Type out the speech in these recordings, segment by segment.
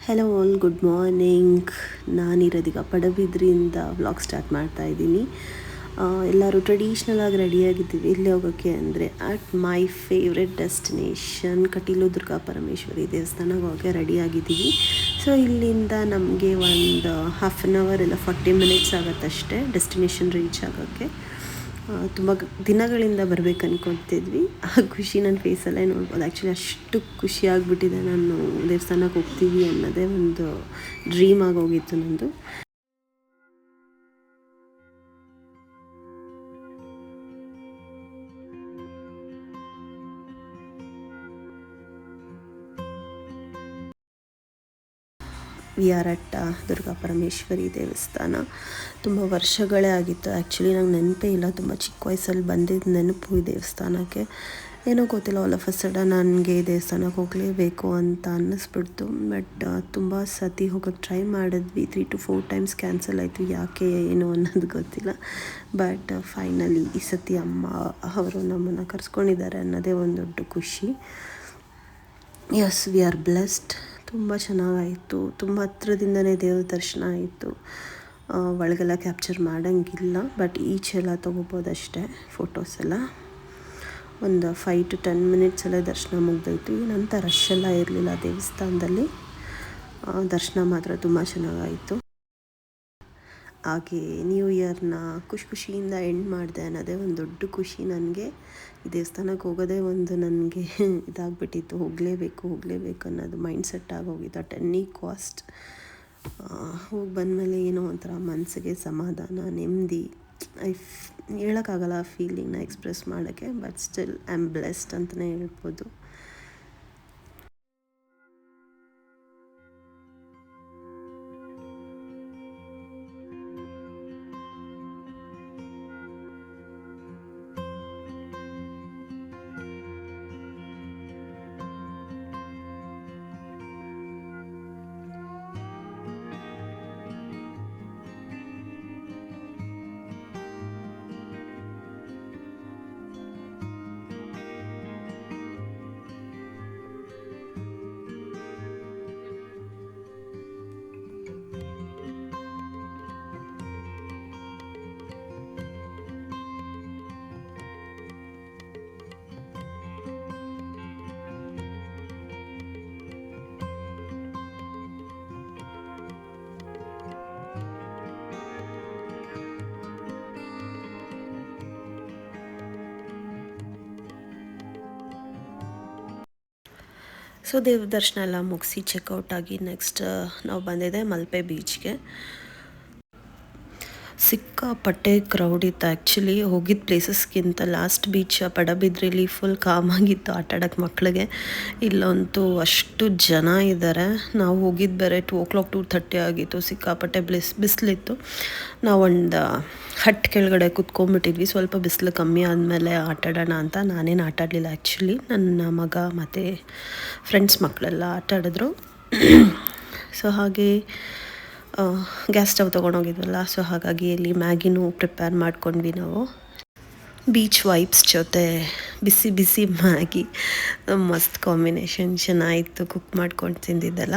Hello all, good morning. ನಾನಿರೋದೀಗ ಪಡುಬಿದ್ರಿಯಿಂದ vlog start ಮಾಡ್ತಾ ಇದ್ದೀನಿ. ಎಲ್ಲರೂ ಟ್ರೆಡಿಷ್ನಲ್ ಆಗಿ ರೆಡಿಯಾಗಿದ್ದೀವಿ. ಎಲ್ಲಿ ಹೋಗೋಕ್ಕೆ ಅಂದರೆ at my favourite destination Kateel Durga Parameshwari ದೇವಸ್ಥಾನಕ್ಕೆ ಹೋಗೋಕ್ಕೆ ರೆಡಿಯಾಗಿದ್ದೀವಿ. ಸೊ ಇಲ್ಲಿಂದ ನಮಗೆ ಒಂದು ಹಾಫ್ ಆನ್ ಅವರ್ ಇಲ್ಲ 40 ಮಿನಿಟ್ಸ್ ಆಗುತ್ತಷ್ಟೇ ಡೆಸ್ಟಿನೇಷನ್ ರೀಚ್ ಆಗೋಕ್ಕೆ. ತುಂಬ ದಿನಗಳಿಂದ ಬರಬೇಕು ಅಂದ್ಕೊಳ್ತಿದ್ವಿ. ಆ ಖುಷಿ ನನ್ನ ಫೇಸಲ್ಲೇ ನೋಡ್ಬೋದು. ಆ್ಯಕ್ಚುಲಿ ಅಷ್ಟು ಖುಷಿ ಆಗಿಬಿಟ್ಟಿದೆ. ನಾನು ದೇವಸ್ಥಾನಕ್ಕೆ ಹೋಗ್ತೀವಿ ಅನ್ನೋದೇ ಒಂದು ಡ್ರೀಮ್ ಆಗೋಗಿತ್ತು ನಂದು. We are at Durga Parameshwari ದೇವಸ್ಥಾನ. ತುಂಬ ವರ್ಷಗಳೇ ಆಗಿತ್ತು. ಆ್ಯಕ್ಚುಲಿ ನಂಗೆ ನೆನಪೇ ಇಲ್ಲ. ತುಂಬ ಚಿಕ್ಕ ವಯಸ್ಸಲ್ಲಿ ಬಂದಿದ್ದು ನೆನಪು ಈ ದೇವಸ್ಥಾನಕ್ಕೆ. ಏನೋ ಗೊತ್ತಿಲ್ಲ, ಆಲ್ ಆಫ್ ಅ ಸಡನ್ ನನಗೆ ದೇವಸ್ಥಾನಕ್ಕೆ ಹೋಗಲೇಬೇಕು ಅಂತ ಅನ್ನಿಸ್ಬಿಡ್ತು. ಬಟ್ ತುಂಬ ಸತಿ ಹೋಗೋಕ್ಕೆ ಟ್ರೈ ಮಾಡಿದ್ವಿ. 3 to 4 ಟೈಮ್ಸ್ ಕ್ಯಾನ್ಸಲ್ ಆಯಿತು. ಯಾಕೆ ಏನು ಅನ್ನೋದು ಗೊತ್ತಿಲ್ಲ. ಬಟ್ ಫೈನಲಿ ಈ ಸತಿ ಅಮ್ಮ ಅವರು ನಮ್ಮನ್ನು ಕರ್ಸ್ಕೊಂಡಿದ್ದಾರೆ ಅನ್ನೋದೇ ಒಂದು ದೊಡ್ಡ ಖುಷಿ. Yes, we are blessed. ತುಂಬ ಚೆನ್ನಾಗಾಯಿತು. ತುಂಬ ಹತ್ರದಿಂದನೇ ದೇವ್ರ ದರ್ಶನ ಆಯಿತು. ಒಳಗೆಲ್ಲ ಕ್ಯಾಪ್ಚರ್ ಮಾಡೋಂಗಿಲ್ಲ, ಬಟ್ ಈಚೆಲ್ಲ ತೊಗೋಬೋದಷ್ಟೇ ಫೋಟೋಸ್ ಎಲ್ಲ. ಒಂದು 5 to 10 ಮಿನಿಟ್ಸಲ್ಲೇ ದರ್ಶನ ಮುಗ್ದೋಯ್ತು. ಏನಂತ ರಶ್ ಎಲ್ಲ ಇರಲಿಲ್ಲ ದೇವಸ್ಥಾನದಲ್ಲಿ. ದರ್ಶನ ಮಾತ್ರ ತುಂಬ ಚೆನ್ನಾಗಾಯಿತು. ಹಾಗೆ ನ್ಯೂ ಇಯರ್ನ ಖುಷಿಯಿಂದ ಎಂಡ್ ಮಾಡಿದೆ ಅನ್ನೋದೇ ಒಂದು ದೊಡ್ಡ ಖುಷಿ ನನಗೆ. ಈ ದೇವಸ್ಥಾನಕ್ಕೆ ಹೋಗೋದೇ ಒಂದು ನನಗೆ ಇದಾಗ್ಬಿಟ್ಟಿತ್ತು. ಹೋಗಲೇಬೇಕು ಅನ್ನೋದು ಮೈಂಡ್ ಸೆಟ್ ಆಗೋಗಿತ್ತು. ಅಟ್ ಎನಿ ಕಾಸ್ಟ್ ಹೋಗಿ ಬಂದಮೇಲೆ ಏನೋ ಒಂಥರ ಮನಸ್ಸಿಗೆ ಸಮಾಧಾನ, ನೆಮ್ಮದಿ. ಹೇಳೋಕ್ಕಾಗಲ್ಲ ಆ ಫೀಲಿಂಗ್ನ ಎಕ್ಸ್ಪ್ರೆಸ್ ಮಾಡೋಕ್ಕೆ. But still I am blessed ಅಂತಲೇ ಹೇಳ್ಬೋದು. ಸೊ ದೇವ್ರ ದರ್ಶನ ಎಲ್ಲ ಮುಗಿಸಿ ಚೆಕ್ಔಟ್ ಆಗಿ ನೆಕ್ಸ್ಟ್ ನಾವು ಬಂದಿದ್ದೆ ಮಲ್ಪೆ ಬೀಚ್ಗೆ. ಸಿಕ್ಕಾಪಟ್ಟೆ ಕ್ರೌಡ್ ಇತ್ತು. ಆ್ಯಕ್ಚುಲಿ ಹೋಗಿದ್ದ ಪ್ಲೇಸಸ್ಗಿಂತ ಲಾಸ್ಟ್ ಬೀಚ್ ಪಡುಬಿದ್ರಿಲಿ ಫುಲ್ ಕಾಮಾಗಿತ್ತು ಆಟಾಡೋಕ್ಕೆ ಮಕ್ಕಳಿಗೆ. ಇಲ್ಲಂತೂ ಅಷ್ಟು ಜನ ಇದ್ದಾರೆ. ನಾವು ಹೋಗಿದ್ದು ಬೇರೆ 2 o'clock 2:30 ಆಗಿತ್ತು. ಸಿಕ್ಕಾಪಟ್ಟೆ ಬಿಸಿಲಿತ್ತು. ನಾವು ಒಂದು ಹಟ್ ಕೆಳಗಡೆ ಕುತ್ಕೊಂಡ್ಬಿಟ್ಟಿದ್ವಿ. ಸ್ವಲ್ಪ ಬಿಸಿಲು ಕಮ್ಮಿ ಆದಮೇಲೆ ಆಟಾಡೋಣ ಅಂತ. ನಾನೇನು ಆಟಾಡಲಿಲ್ಲ ಆ್ಯಕ್ಚುಲಿ. ನನ್ನ ಮಗ ಮತ್ತು ಫ್ರೆಂಡ್ಸ್ ಮಕ್ಕಳೆಲ್ಲ ಆಟಾಡಿದ್ರು. ಸೊ ಹಾಗೆ ಗ್ಯಾಸ್ ಸ್ಟವ್ ತೊಗೊಂಡೋಗಿದ್ವಲ್ಲ, ಸೊ ಹಾಗಾಗಿ ಇಲ್ಲಿ ಮ್ಯಾಗಿನೂ ಪ್ರಿಪೇರ್ ಮಾಡ್ಕೊಂಡ್ವಿ ನಾವು. ಬೀಚ್ ವೈಬ್ಸ್ ಜೊತೆ ಬಿಸಿ ಬಿಸಿ ಮ್ಯಾಗಿ ಮಸ್ತ್ ಕಾಂಬಿನೇಷನ್. ಚೆನ್ನಾಗಿತ್ತು ಕುಕ್ ಮಾಡ್ಕೊಂಡು ತಿಂದಿದ್ದೆಲ್ಲ.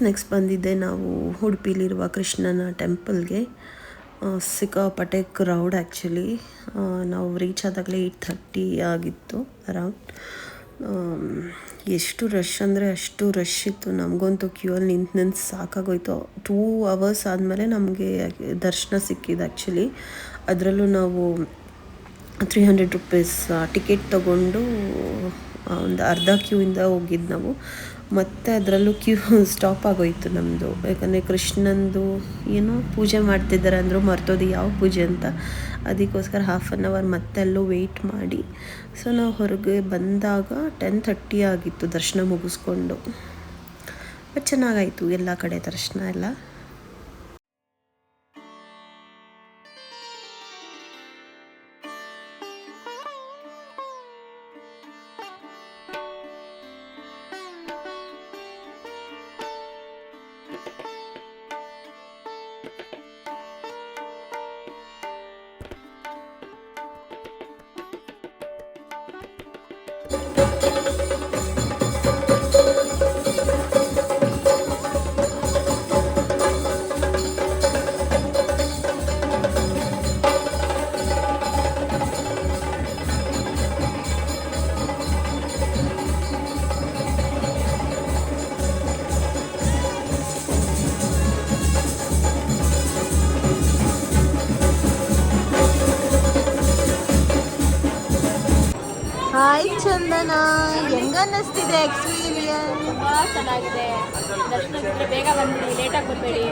ನೆಕ್ಸ್ಟ್ ಬಂದಿದ್ದೆ ನಾವು ಉಡುಪಿಲಿರುವ ಕೃಷ್ಣನ ಟೆಂಪಲ್ಗೆ. ಸಿಕ್ಕಾಪಟ್ಟೆ ಕ್ರೌಡ್ ಆ್ಯಕ್ಚುಲಿ. ನಾವು ರೀಚ್ ಆದಾಗಲೇ 8:30 ಆಗಿತ್ತು ಅರೌಂಡ್. ಎಷ್ಟು ರಶ್ ಅಂದರೆ ಅಷ್ಟು ರಶ್ ಇತ್ತು. ನಮಗಂತೂ ಕ್ಯೂಯಲ್ಲಿ ನಿಂತು ಸಾಕಾಗೋಯ್ತು. 2 ಅವರ್ಸ್ ಆದಮೇಲೆ ನಮಗೆ ದರ್ಶನ ಸಿಕ್ಕಿದ್ದು ಆ್ಯಕ್ಚುಲಿ. ಅದರಲ್ಲೂ ನಾವು 300 ರುಪೀಸ್ ಟಿಕೆಟ್ ತೊಗೊಂಡು ಒಂದು ಅರ್ಧ ಕ್ಯೂಯಿಂದ ಹೋಗಿದ್ದು ನಾವು. ಮತ್ತು ಅದರಲ್ಲೂ ಕ್ಯೂ ಸ್ಟಾಪ್ ಆಗೋಯಿತು ನಮ್ಮದು. ಯಾಕಂದರೆ ಕೃಷ್ಣಂದು ಏನೋ ಪೂಜೆ ಮಾಡ್ತಿದ್ದಾರೆ ಅಂದರು, ಮರ್ತೋದು ಯಾವ ಪೂಜೆ ಅಂತ. ಅದಕ್ಕೋಸ್ಕರ 1/2 ಅವರ್ ಮತ್ತೆ ಅಲ್ಲೂ ವೆಯ್ಟ್ ಮಾಡಿ ಸೊ ನಾವು ಹೊರಗೆ ಬಂದಾಗ 10:30 ಆಗಿತ್ತು ದರ್ಶನ ಮುಗಿಸ್ಕೊಂಡು. ಬಟ್ ಚೆನ್ನಾಗಾಯಿತು ಎಲ್ಲ ಕಡೆ ದರ್ಶನ ಎಲ್ಲ. ಹಾಯ್ ಚಂದನ, ಹೆಂಗ ಅನ್ನಿಸ್ತಿದೆ ಎಕ್ಸ್ಪೀರಿಯನ್ಸ್? ತುಂಬ ಚೆನ್ನಾಗಿದೆ. ದರ್ಶನಕ್ಕೆ ಬೇಗ ಬಂದ್ಬಿಡಿ, ಲೇಟಾಗಿ ಬರಬೇಡಿ.